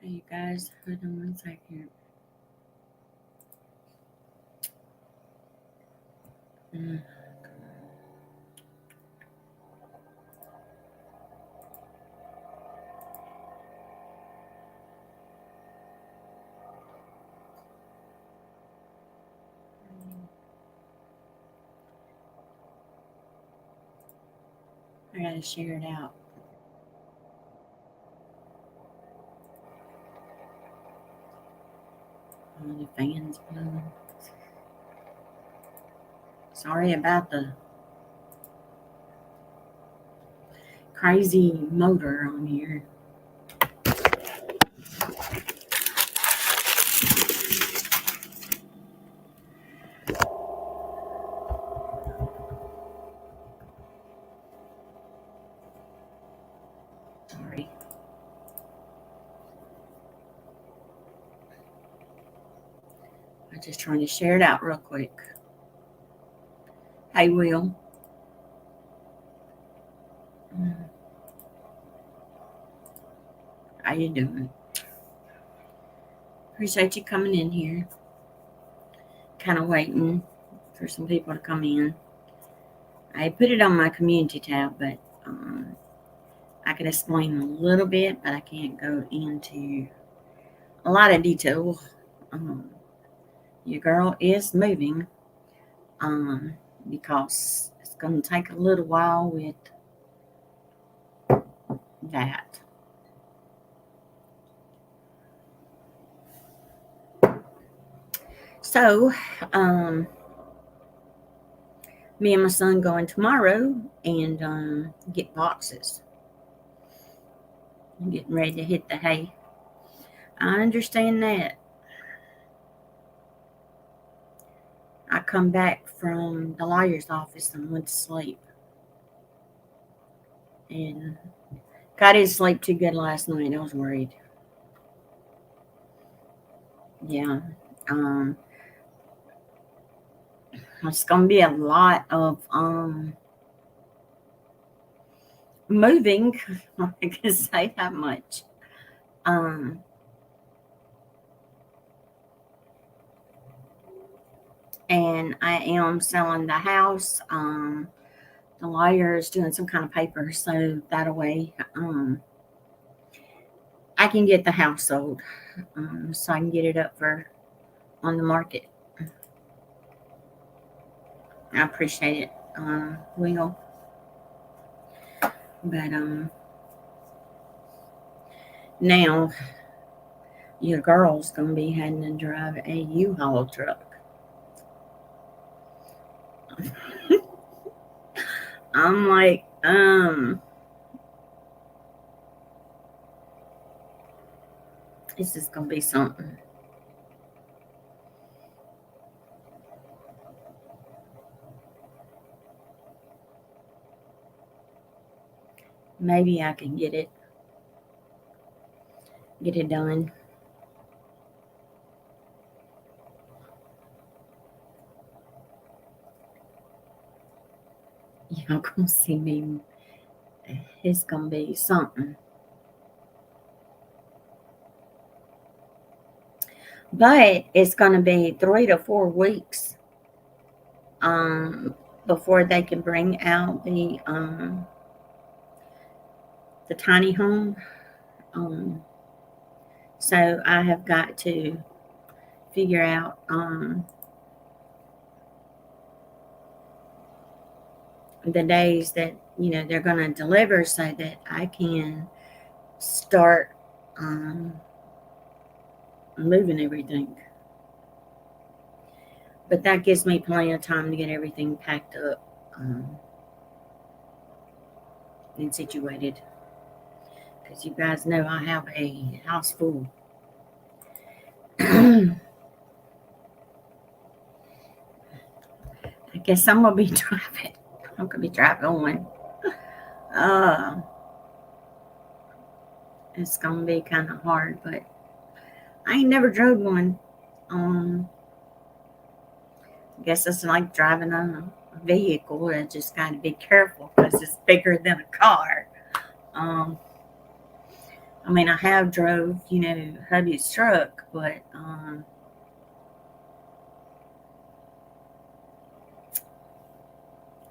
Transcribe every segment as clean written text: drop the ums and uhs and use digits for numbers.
Hey, you guys, hold on one second. Mm. I gotta share it out. Oh, the fan's blowing. Sorry about the crazy motor on here. Sorry. I'm just trying to share it out real quick. Hey, Will. Mm. How you doing? Appreciate you coming in here. Kind of waiting for some people to come in. I put it on my community tab, but I can explain a little bit, but I can't go into a lot of detail. Um, your girl is moving because it's going to take a little while with that. So, um, me and my son going tomorrow and get boxes. I'm getting ready to hit the hay. I understand that. I come back from the lawyer's office and went to sleep. And I didn't sleep too good last night. I was worried. Yeah. Um, it's going to be a lot of moving. I can say that much. Um, and I am selling the house. The lawyer is doing some kind of paper, so that way I can get the house sold, so I can get it up for on the market. I appreciate it, Will. But now your girl's gonna be having to drive a U-Haul truck. I'm like, this is gonna be something. Maybe I can get it done. Y'all gonna see me. It's gonna be something. But it's gonna be 3 to 4 weeks um, before they can bring out the tiny home. Um, so I have got to figure out the days that they're going to deliver so that I can start um, moving everything. But that gives me plenty of time to get everything packed up and situated. Because you guys know I have a house full. I guess I'm gonna be driving. I'm gonna be driving one. Uh, it's gonna be kind of hard, but I ain't never drove one. I guess it's like driving on a vehicle. I just gotta be careful because it's bigger than a car. Um, I mean, I have drove, hubby's truck, but I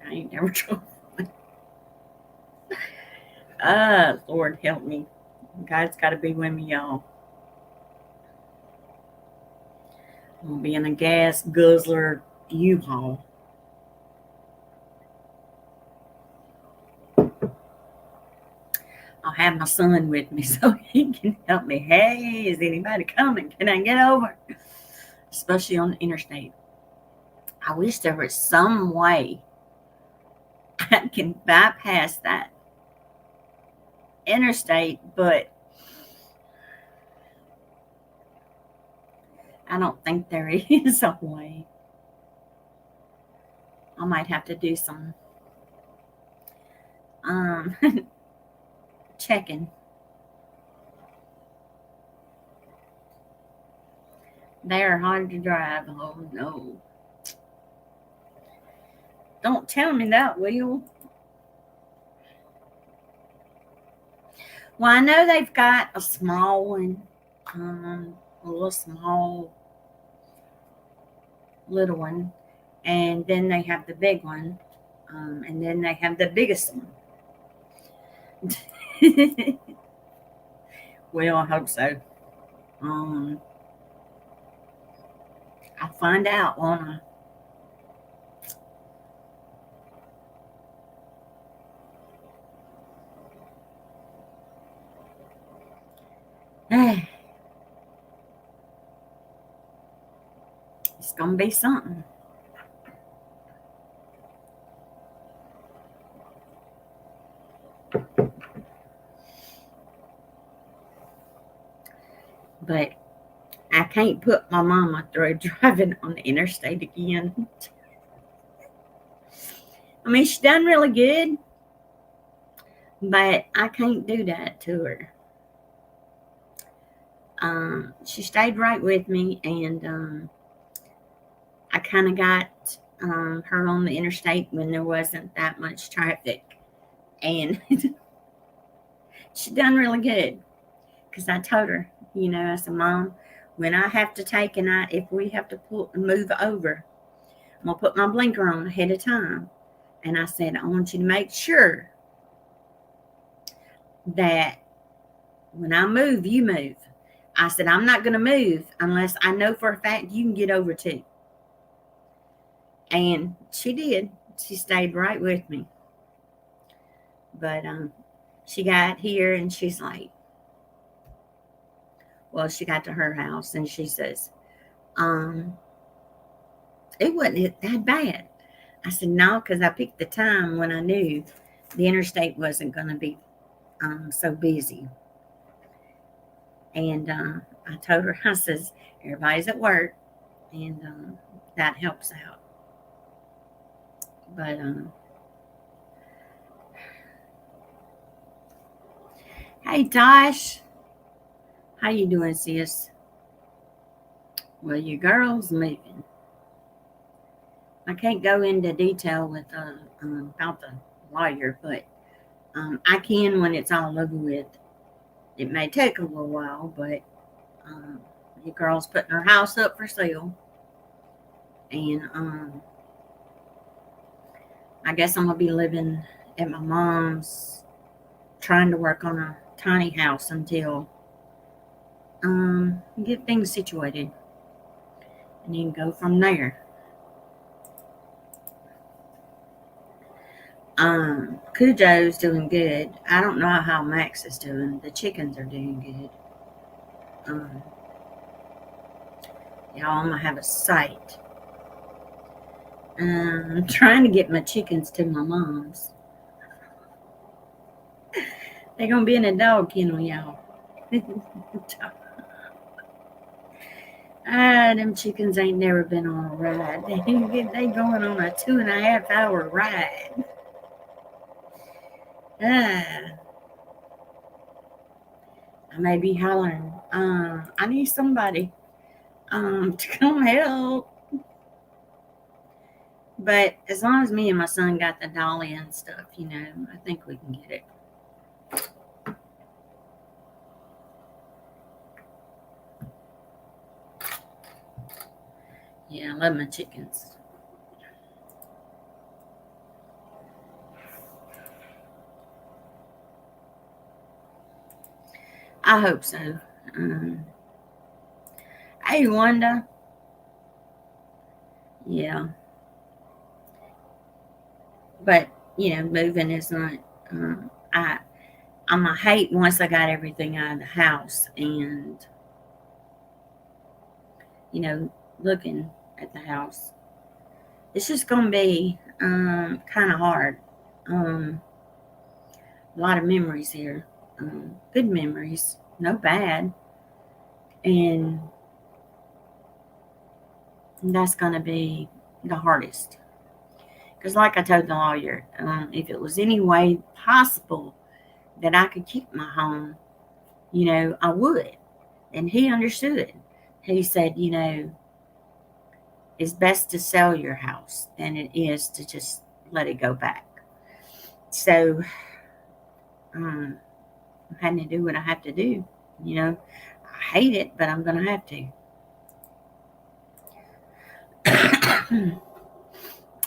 ain't never drove one. Lord help me. God's got to be with me, y'all. I'm going to be in a gas guzzler U-Haul. I'll have my son with me so he can help me. Hey, is anybody coming? Can I get over? Especially on the interstate. I wish there was some way I can bypass that interstate, but I don't think there is a way. I might have to do some checking. They're hard to drive. Oh no. Don't tell me that, Will. Well, I know they've got a small one, a little small little one, and then they have the big one, and then they have the biggest one. Well, I hope so. I'll find out, won't I? It's gonna be something. But I can't put my mama through driving on the interstate again. I mean, she done really good, but I can't do that to her. She stayed right with me, and I kind of got her on the interstate when there wasn't that much traffic, and she done really good. Because I told her, I said, Mom, when I have to take if we have to move over, I'm gonna put my blinker on ahead of time. And I said, I want you to make sure that when I move, you move. I said, I'm not going to move unless I know for a fact you can get over too. And she did. She stayed right with me. But she got here and she's like, well, she got to her house and she says, it wasn't that bad. I said, no, because I picked the time when I knew the interstate wasn't going to be so busy. And I told her, I says, everybody's at work, and that helps out. But hey, Tosh, how you doing, sis? Well, your girl's moving. I can't go into detail with about the lawyer, but I can when it's all over with. It may take a little while, but your girl's putting her house up for sale, and I guess I'm gonna be living at my mom's, trying to work on a tiny house until get things situated, and then go from there. Cujo's doing good. I don't know how Max is doing. The chickens are doing good. Y'all, I'm gonna have a site. I'm trying to get my chickens to my mom's. They're gonna be in a dog kennel, y'all. Them chickens ain't never been on a ride. They going on a 2.5 hour ride. I may be hollering. I need somebody to come help. But as long as me and my son got the dolly and stuff, I think we can get it. Yeah, I love my chickens. I hope so. Um, hey, Wanda. Yeah, but moving is not. I I'm a hate once I got everything out of the house, and you know, looking at the house, it's just gonna be kind of hard. Um, a lot of memories here, good memories, no bad, and that's gonna be the hardest. Because, like I told the lawyer, if it was any way possible that I could keep my home, I would. And he understood. He said, it's best to sell your house than it is to just let it go back. So I'm having to do what I have to do. I hate it, but I'm going to have to.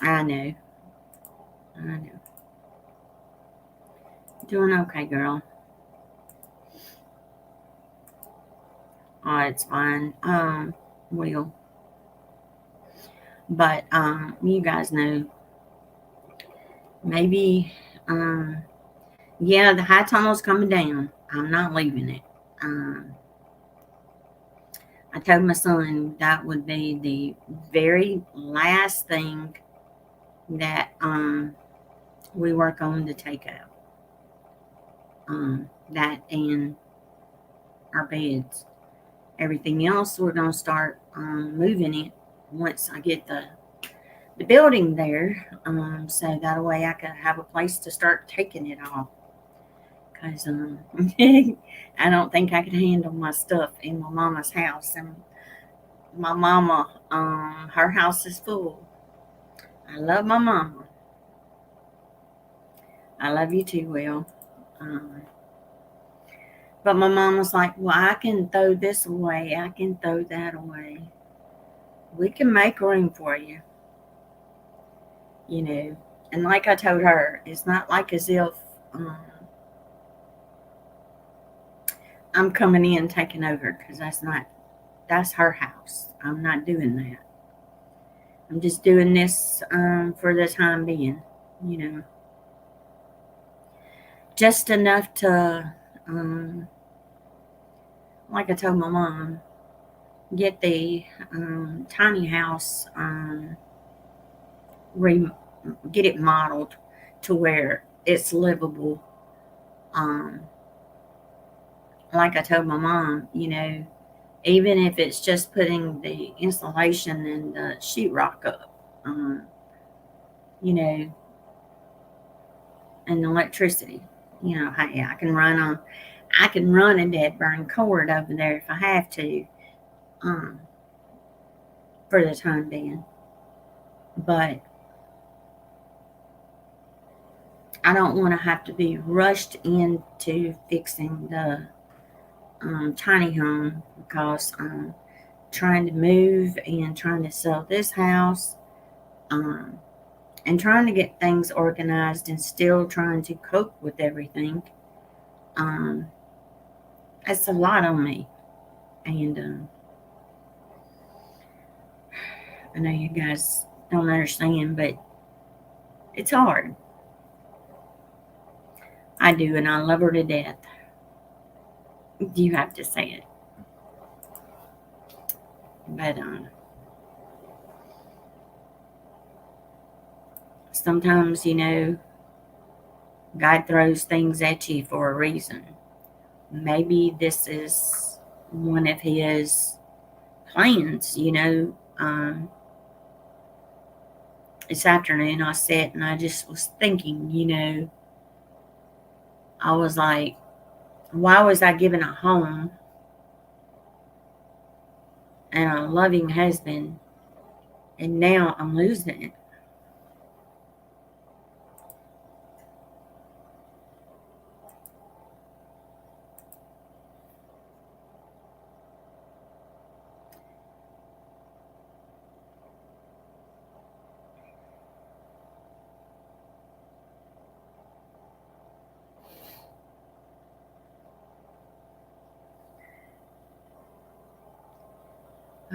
I know. I know. Doing okay, girl. Oh, it's fine. Well, but you guys know, maybe, um, yeah, the high tunnel's coming down. I'm not leaving it. Um, I told my son that would be the very last thing that we work on to take out. That and our beds. Everything else, we're gonna start moving it once I get the building there. So that way I can have a place to start taking it off. Cause I don't think I could handle my stuff in my mama's house, and my mama, her house is full. I love my mama. I love you too, Will. Um, but my mom was like, well, I can throw this away. I can throw that away. We can make room for you, you know. And like I told her, it's not like as if um, I'm coming in taking over, because that's her house. I'm not doing that. I'm just doing this for the time being, you know, just enough to, um, like I told my mom, get the tiny house, re- get it modeled to where it's livable. Um, like I told my mom, even if it's just putting the insulation and the sheetrock up, um, you know, and electricity. Hey, I can run a dead burn cord over there if I have to, um, for the time being. But I don't want to have to be rushed into fixing the tiny home, because I'm trying to move and trying to sell this house, um, and trying to get things organized and still trying to cope with everything. Um, it's a lot on me, and I know you guys don't understand, but it's hard. I do, and I love her to death. You have to say it, but sometimes God throws things at you for a reason. Maybe this is one of His plans. This afternoon I sat and I just was thinking. I was like, why was I given a home and a loving husband, and now I'm losing it?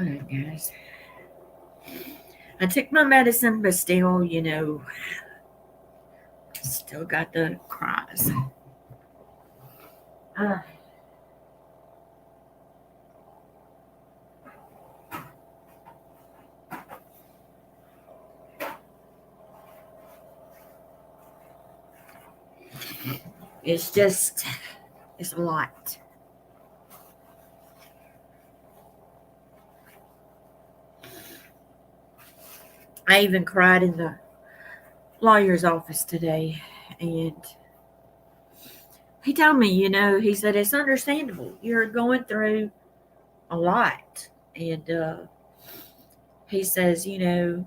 Alright, guys. I took my medicine, but still, still got the cries. It's a lot. I even cried in the lawyer's office today, and he told me, he said, it's understandable. You're going through a lot. And he says, you're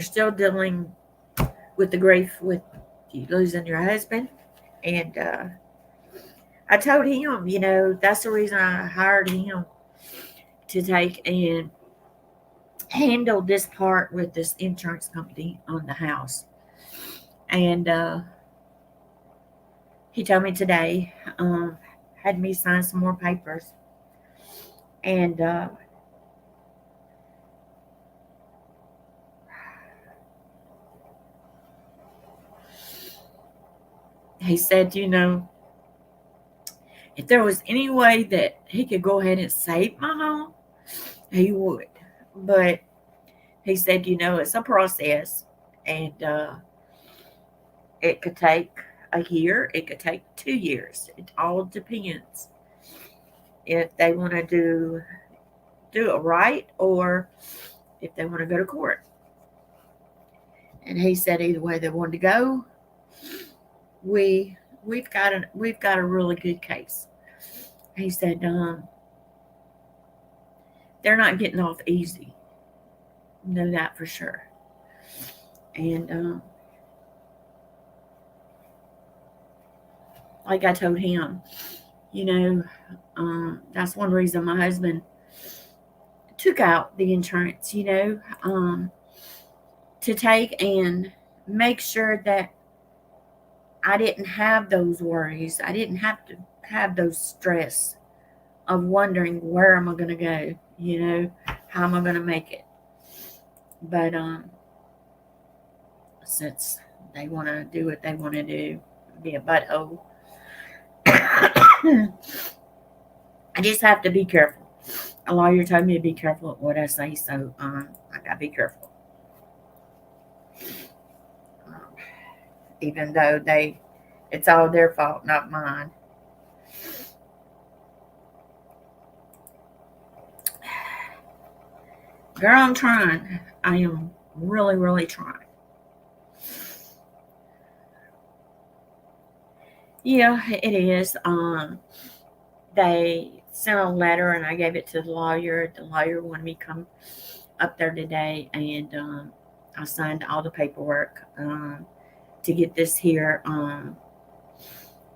still dealing with the grief with you losing your husband. And I told him, that's the reason I hired him to take and handle this part with this insurance company on the house. And he told me today, had me sign some more papers. And he said, if there was any way that he could go ahead and save my home, he would. But he said, it's a process, and it could take a year, it could take 2 years. It all depends if they want to do it right or if they want to go to court. And he said either way they wanted to go, we've got a really good case. He said they're not getting off easy. Know that for sure. And like I told him, that's one reason my husband took out the insurance, to take and make sure that I didn't have those worries. I didn't have to have those stress of wondering where am I going to go, how am I going to make it. But since they want to do what they want to do, be a butthole, I just have to be careful. A lawyer told me to be careful at what I say, so I gotta be careful. Even though it's all their fault, not mine. Girl, I'm trying. I am really, really trying. Yeah, it is. They sent a letter and I gave it to the lawyer. The lawyer wanted me to come up there today, and I signed all the paperwork to get this here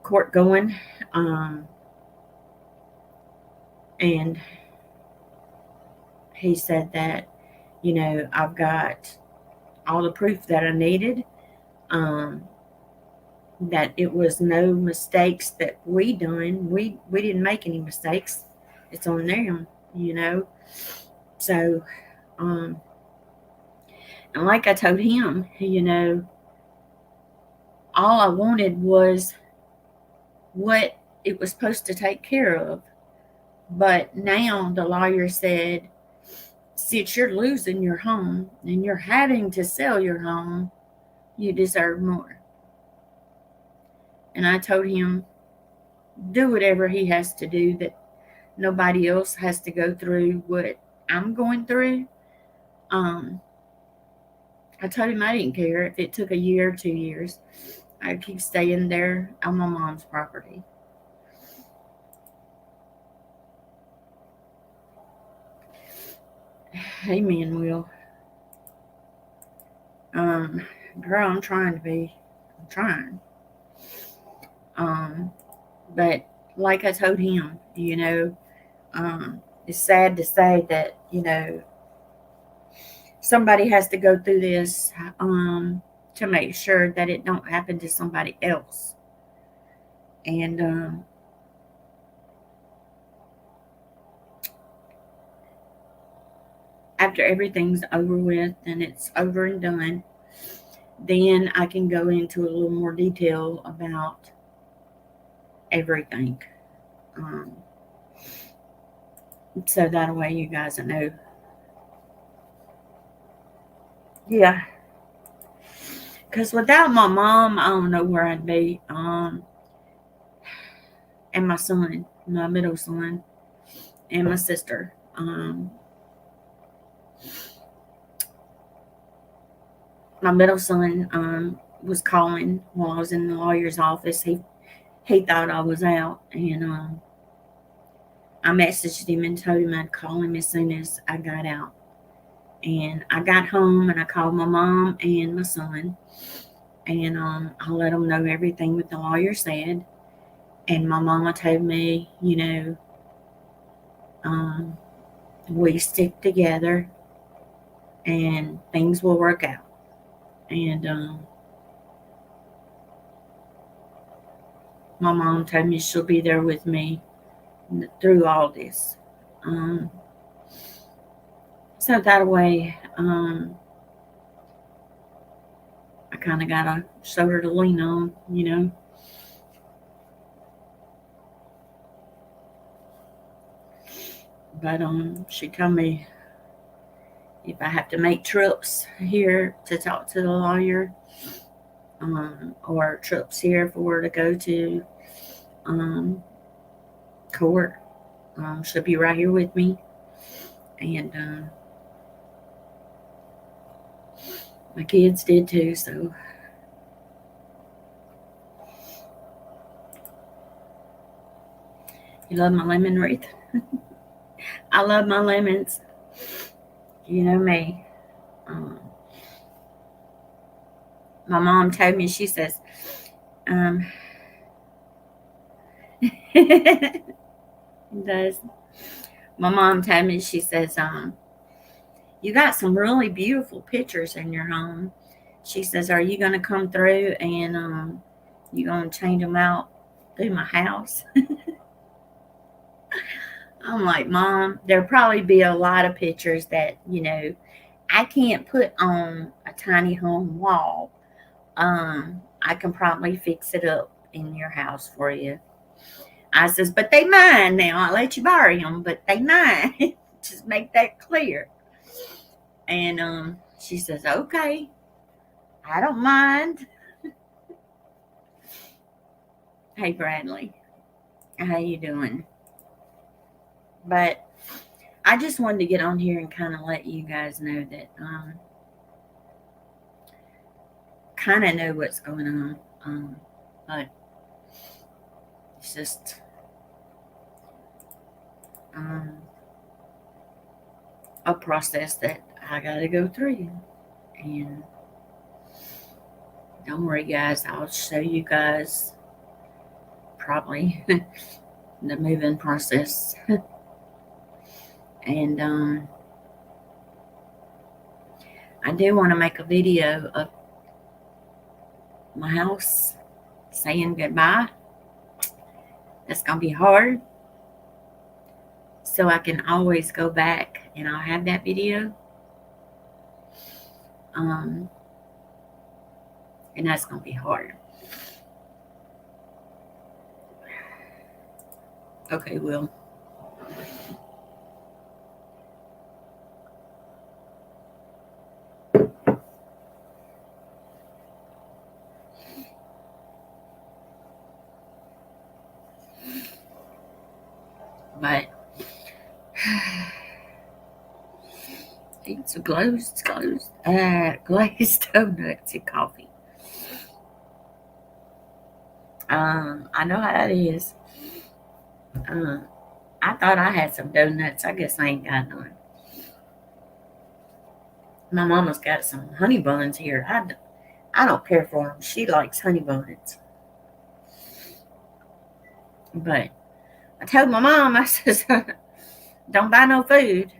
court going. And he said that, I've got all the proof that I needed, that it was no mistakes that we done. We didn't make any mistakes. It's on them, So, and like I told him, all I wanted was what it was supposed to take care of. But now the lawyer said, since you're losing your home and you're having to sell your home, you deserve more. And I told him, do whatever he has to do, that nobody else has to go through what I'm going through. I told him I didn't care if it took a year or 2 years. I'd keep staying there on my mom's property. Amen, Will. Girl, I'm trying. But like I told him, it's sad to say that, somebody has to go through this to make sure that it don't happen to somebody else. And after everything's over with and it's over and done, then I can go into a little more detail about everything. Um, so that way you guys know. Yeah. Because without my mom, I don't know where I'd be. And my son, my middle son, and my sister. My middle son was calling while I was in the lawyer's office. He thought I was out, and I messaged him and told him I'd call him as soon as I got out. And I got home and I called my mom and my son, and I let them know everything what the lawyer said. And my mama told me, we stick together and things will work out. And my mom told me she'll be there with me through all this. So that way, I kind of got a shoulder to lean on. But she told me if I have to make trips here to talk to the lawyer, or trips here for her to go to court, she'll be right here with me. And my kids did too, so. You love my lemon wreath? I love my lemons. You know me. My mom told me, she says, does. My mom told me, she says, you got some really beautiful pictures in your home. She says, are you going to come through and you going to change them out through my house? I'm like, Mom, there'll probably be a lot of pictures that, I can't put on a tiny home wall. I can probably fix it up in your house for you. I says, but they mine now. I'll let you borrow them, but they mine. Just make that clear. And she says, okay, I don't mind. Hey, Bradley, how you doing? But I just wanted to get on here and kind of let you guys know that kind of know what's going on. But it's just a process that I got to go through. And don't worry, guys, I'll show you guys probably the moving process. And I do want to make a video of my house saying goodbye. That's going to be hard. So I can always go back and I'll have that video. And that's going to be hard. Okay, Will. But it's glazed donuts and coffee. I know how that is. I thought I had some donuts. I guess I ain't got none. My mama's got some honey buns here. I don't care for them. She likes honey buns. But I told my mom, I says, don't buy no food,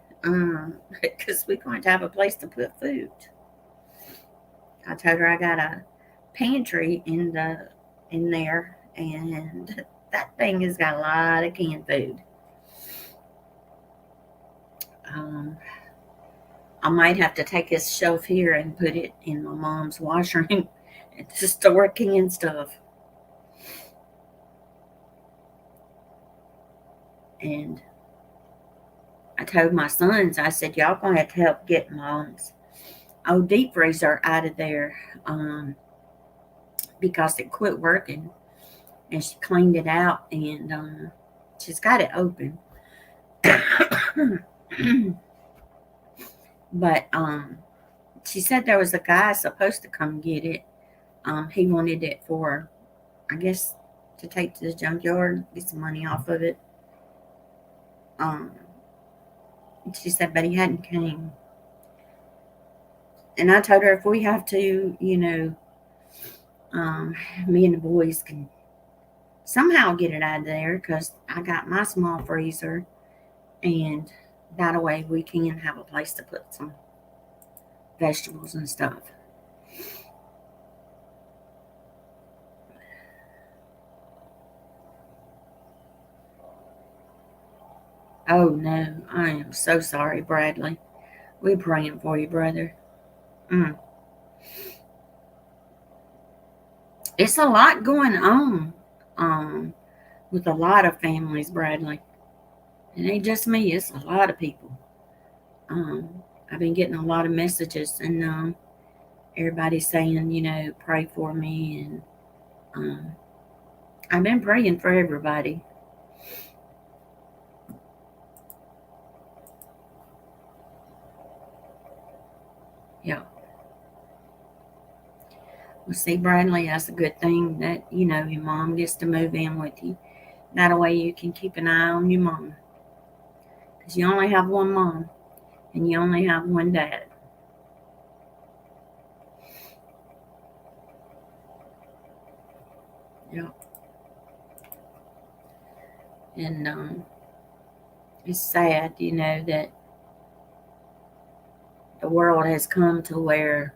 because we're going to have a place to put food. I told her I got a pantry in there, and that thing has got a lot of canned food. I might have to take this shelf here and put it in my mom's washer and just store canned stuff. And I told my sons, I said, y'all gonna have to help get mom's old deep freezer out of there, because it quit working. And she cleaned it out, and she's got it open. But she said there was a guy supposed to come get it. He wanted it for, I guess, to take to the junkyard, get some money off of it. Um, she said, but he hadn't came. And I told her if we have to, me and the boys can somehow get it out of there, because I got my small freezer, and that way we can have a place to put some vegetables and stuff. Oh no, I am so sorry, Bradley. We're praying for you, brother. It's a lot going on, with a lot of families, Bradley. It ain't just me, it's a lot of people. Um, I've been getting a lot of messages, and everybody's saying, pray for me. And I've been praying for everybody. Yeah. Well, see, Bradley, that's a good thing that, your mom gets to move in with you. That way you can keep an eye on your mom. Because you only have one mom, and you only have one dad. Yeah. And it's sad, that the world has come to where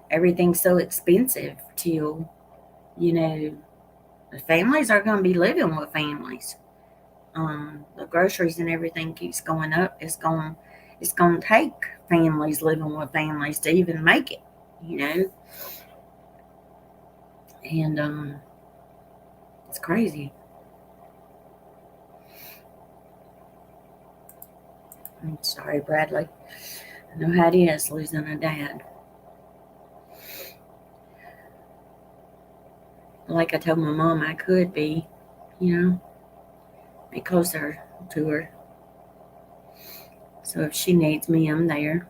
everything's so expensive till, the families are going to be living with families. The groceries and everything keeps going up. It's going to take families living with families to even make it. And it's crazy. I'm sorry, Bradley. I know how it is losing a dad. Like I told my mom, I could be closer to her. So if she needs me, I'm there.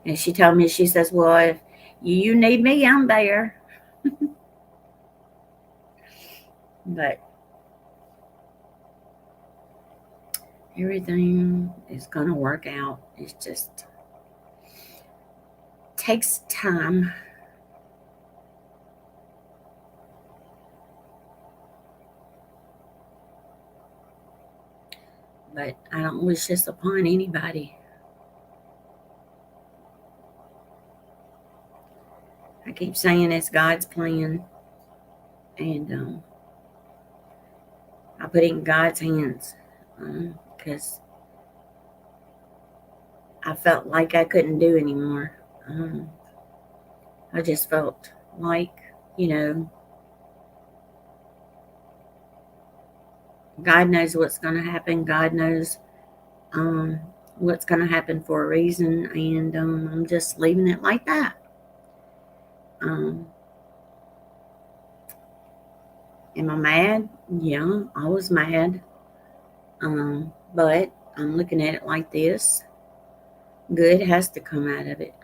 And she told me, she says, well, if you need me, I'm there. But everything is going to work out. It just takes time. But I don't wish this upon anybody. I keep saying it's God's plan. And I put it in God's hands. Because I felt like I couldn't do anymore. I just felt like, God knows what's going to happen. God knows what's going to happen for a reason. And I'm just leaving it like that. Am I mad? Yeah, I was mad. But I'm looking at it like this. Good has to come out of it.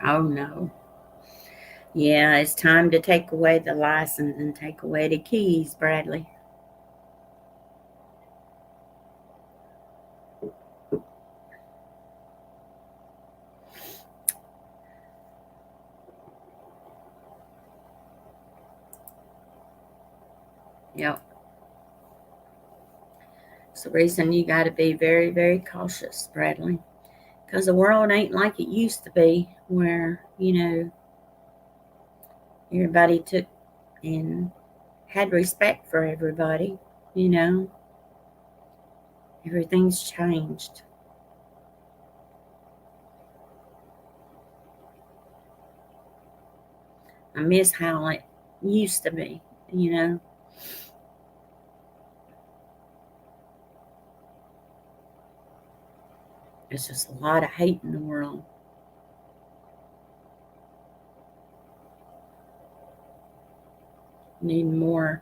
Oh no. Yeah, it's time to take away the license and take away the keys, Bradley. Yep. It's the reason you got to be very, very cautious, Bradley. Because the world ain't like it used to be, where, everybody took and had respect for everybody, you know. Everything's changed. I miss how it used to be, you know. There's just a lot of hate in the world. Need more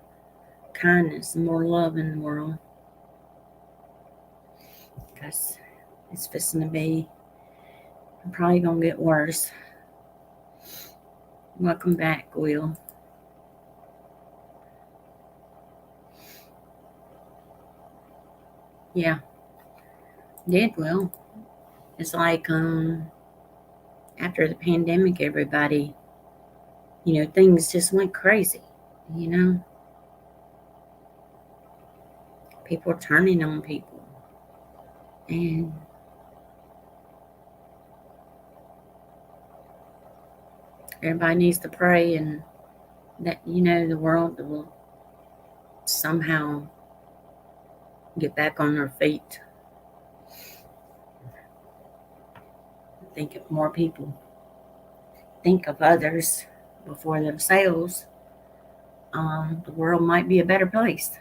kindness and more love in the world. Because it's fixing to be probably going to get worse. Welcome back, Will. Yeah, did well. It's like after the pandemic, everybody, things just went crazy. You know, people are turning on people, and everybody needs to pray and that the world will somehow get back on their feet. Think of more people. Think of others before themselves. The world might be a better place.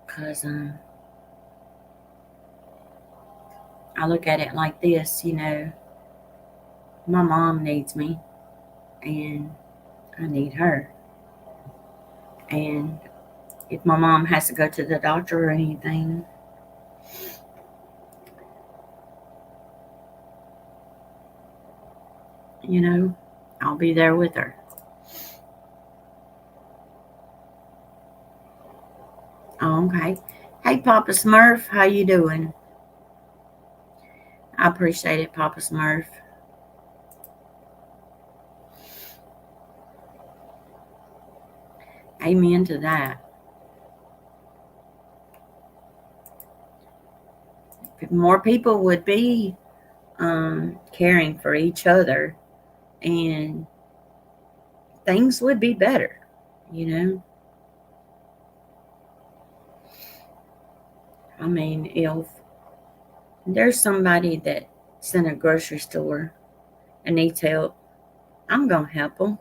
Because I look at it like this, my mom needs me, and I need her. And if my mom has to go to the doctor or anything, I'll be there with her. Oh, okay. Hey, Papa Smurf, how you doing? I appreciate it, Papa Smurf. Amen to that. If more people would be caring for each other, and things would be better, you know. I mean, if there's somebody that's in a grocery store and needs help, I'm going to help them.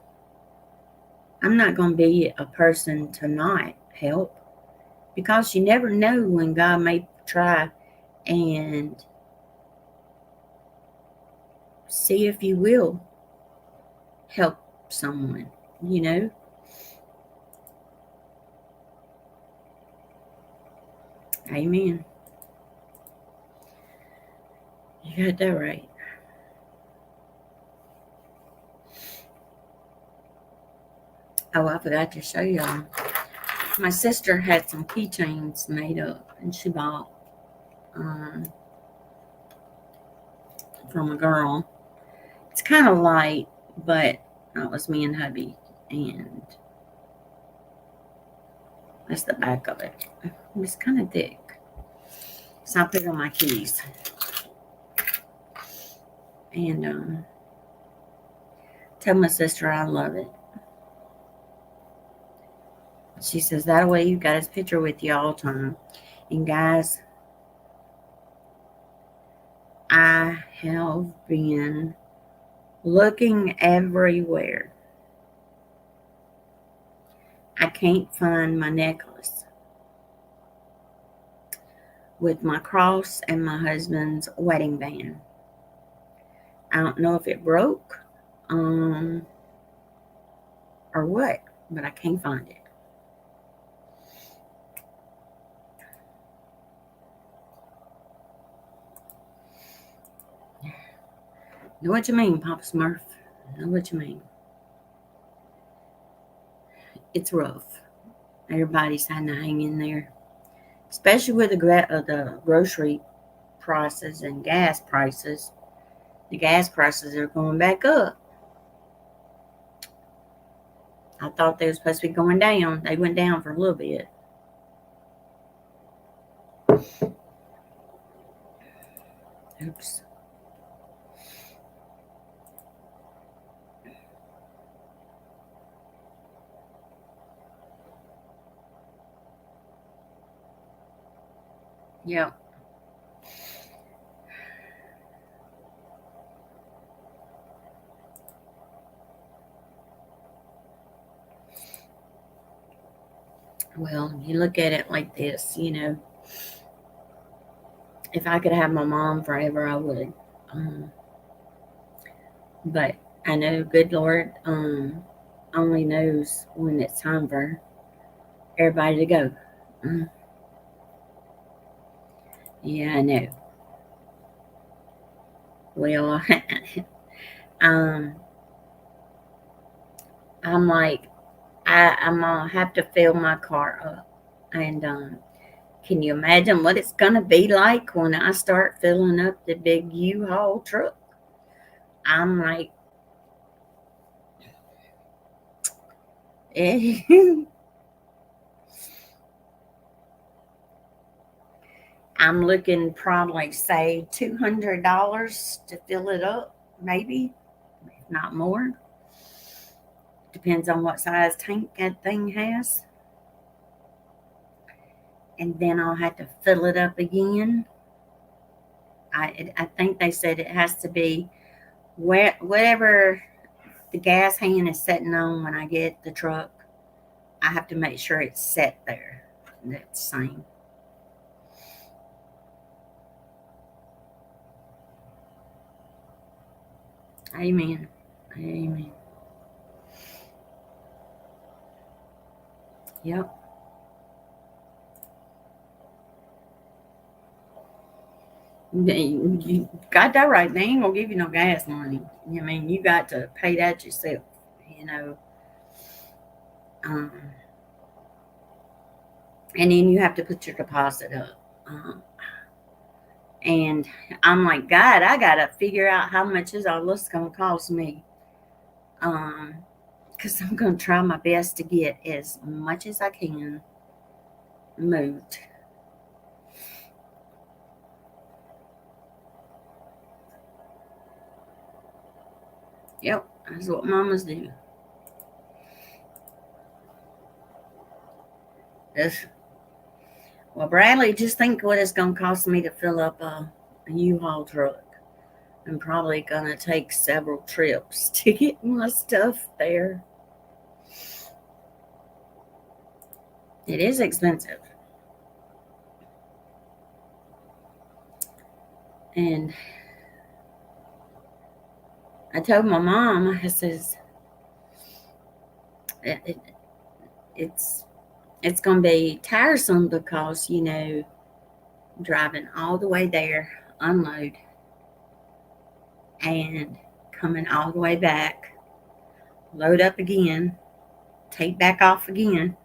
I'm not going to be a person to not help, because you never know when God may try and see if you will help someone, you know. Amen. You got that right. Oh, I forgot to show y'all. My sister had some keychains made up, and she bought from a girl. It's kind of light, but that was me and hubby, and that's the back of it. It's kind of thick, so I put it on my keys. And tell my sister I love it. She says, that way you got his picture with you all the time. And guys, I have been looking everywhere. I can't find my necklace with my cross and my husband's wedding band. I don't know if it broke or what, but I can't find it. Know what you mean, Papa Smurf. Know what you mean. It's rough. Everybody's having to hang in there, especially with the grocery prices and gas prices. The gas prices are going back up. I thought they were supposed to be going down. They went down for a little bit. Oops. Yep. Well, you look at it like this, if I could have my mom forever, I would. Um, but I know, good Lord, only knows when it's time for everybody to go. Um, yeah, I know. Well, um, I'm like, I'm gonna have to fill my car up, and can you imagine what it's gonna be like when I start filling up the big U-Haul truck? I'm like, I'm looking probably say $200 to fill it up, maybe, if not more. Depends on what size tank that thing has. And then I'll have to fill it up again. I think they said it has to be whatever the gas hand is setting on when I get the truck. I have to make sure it's set there. That's same. Amen. Amen. Yep. You got that right. They ain't gonna give you no gas money. I mean, you got to pay that yourself. You know, um, and then you have to put your deposit up. And I'm like, God, I gotta figure out how much is all this gonna cost me. Um, because I'm gonna try my best to get as much as I can moved. Yep, that's what mamas do. That's, well, Bradley, just think what it's gonna cost me to fill up a U-Haul truck. I'm probably gonna take several trips to get my stuff there. It is expensive. And I told my mom, I says, it, it, it's it's gonna be tiresome because driving all the way there, unload, and coming all the way back, load up again, take back off again,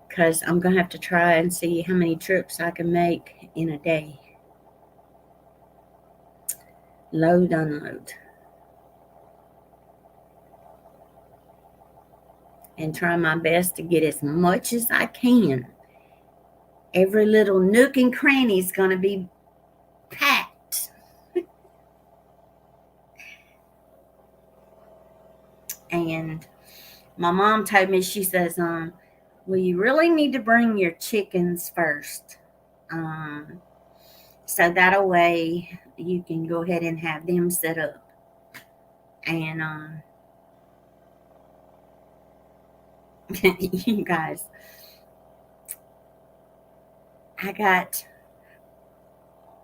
because I'm gonna have to try and see how many trips I can make in a day. Load, unload, and try my best to get as much as I can. Every little nook and cranny is gonna be packed. And my mom told me, she says, well, you really need to bring your chickens first. Um, so that way you can go ahead and have them set up. And you guys, I got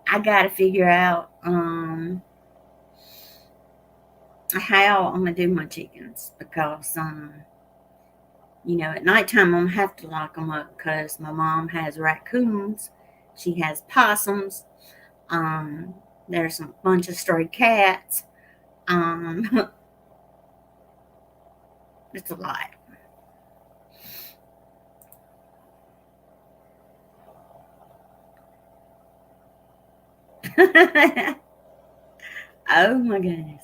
I got to figure out how I'm gonna do my chickens because at nighttime I'm gonna have to lock them up because my mom has raccoons, she has possums, um, there's a bunch of stray cats. It's a lot. Oh my goodness.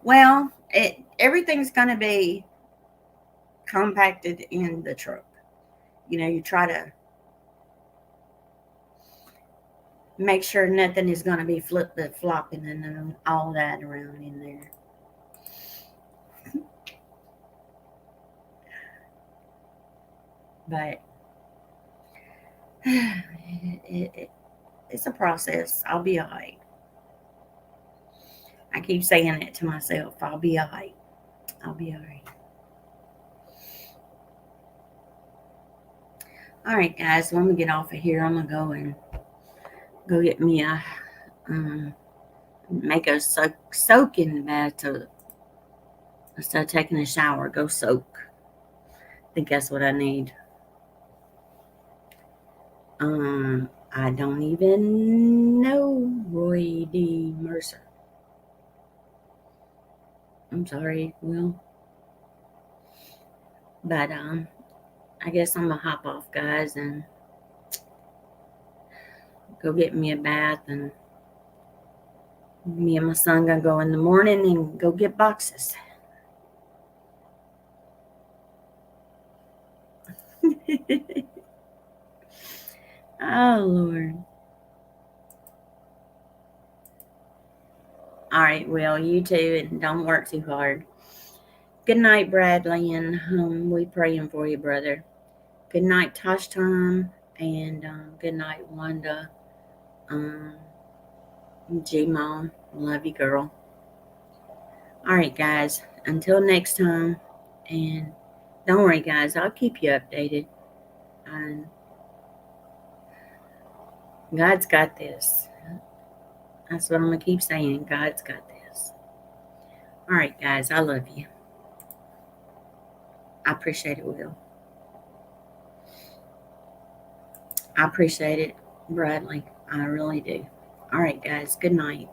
Well, everything's gonna be compacted in the truck. You try to make sure nothing is gonna be flopping and all that around in there. But it's a process. I'll be all right. I keep saying it to myself. I'll be all right. I'll be all right. All right, guys. When we get off of here, I'm gonna go and go get me a make a soak in the bathtub instead of taking a shower. Go soak. I think that's what I need. I don't even know Roy D. Mercer. I'm sorry, Will. But I guess I'm gonna hop off, guys, and go get me a bath, and me and my son gonna go in the morning and go get boxes. Oh Lord. All right, Will, you too, and don't work too hard. Good night, Bradley, and we praying for you, brother. Good night, Tosh Tom, and good night, Wanda. G Mom, love you, girl. All right, guys, until next time, and don't worry, guys, I'll keep you updated. And God's got this. That's what I'm gonna keep saying. God's got this. All right, guys, I love you. I appreciate it, Will. I appreciate it, Bradley. I really do. All right, guys, good night.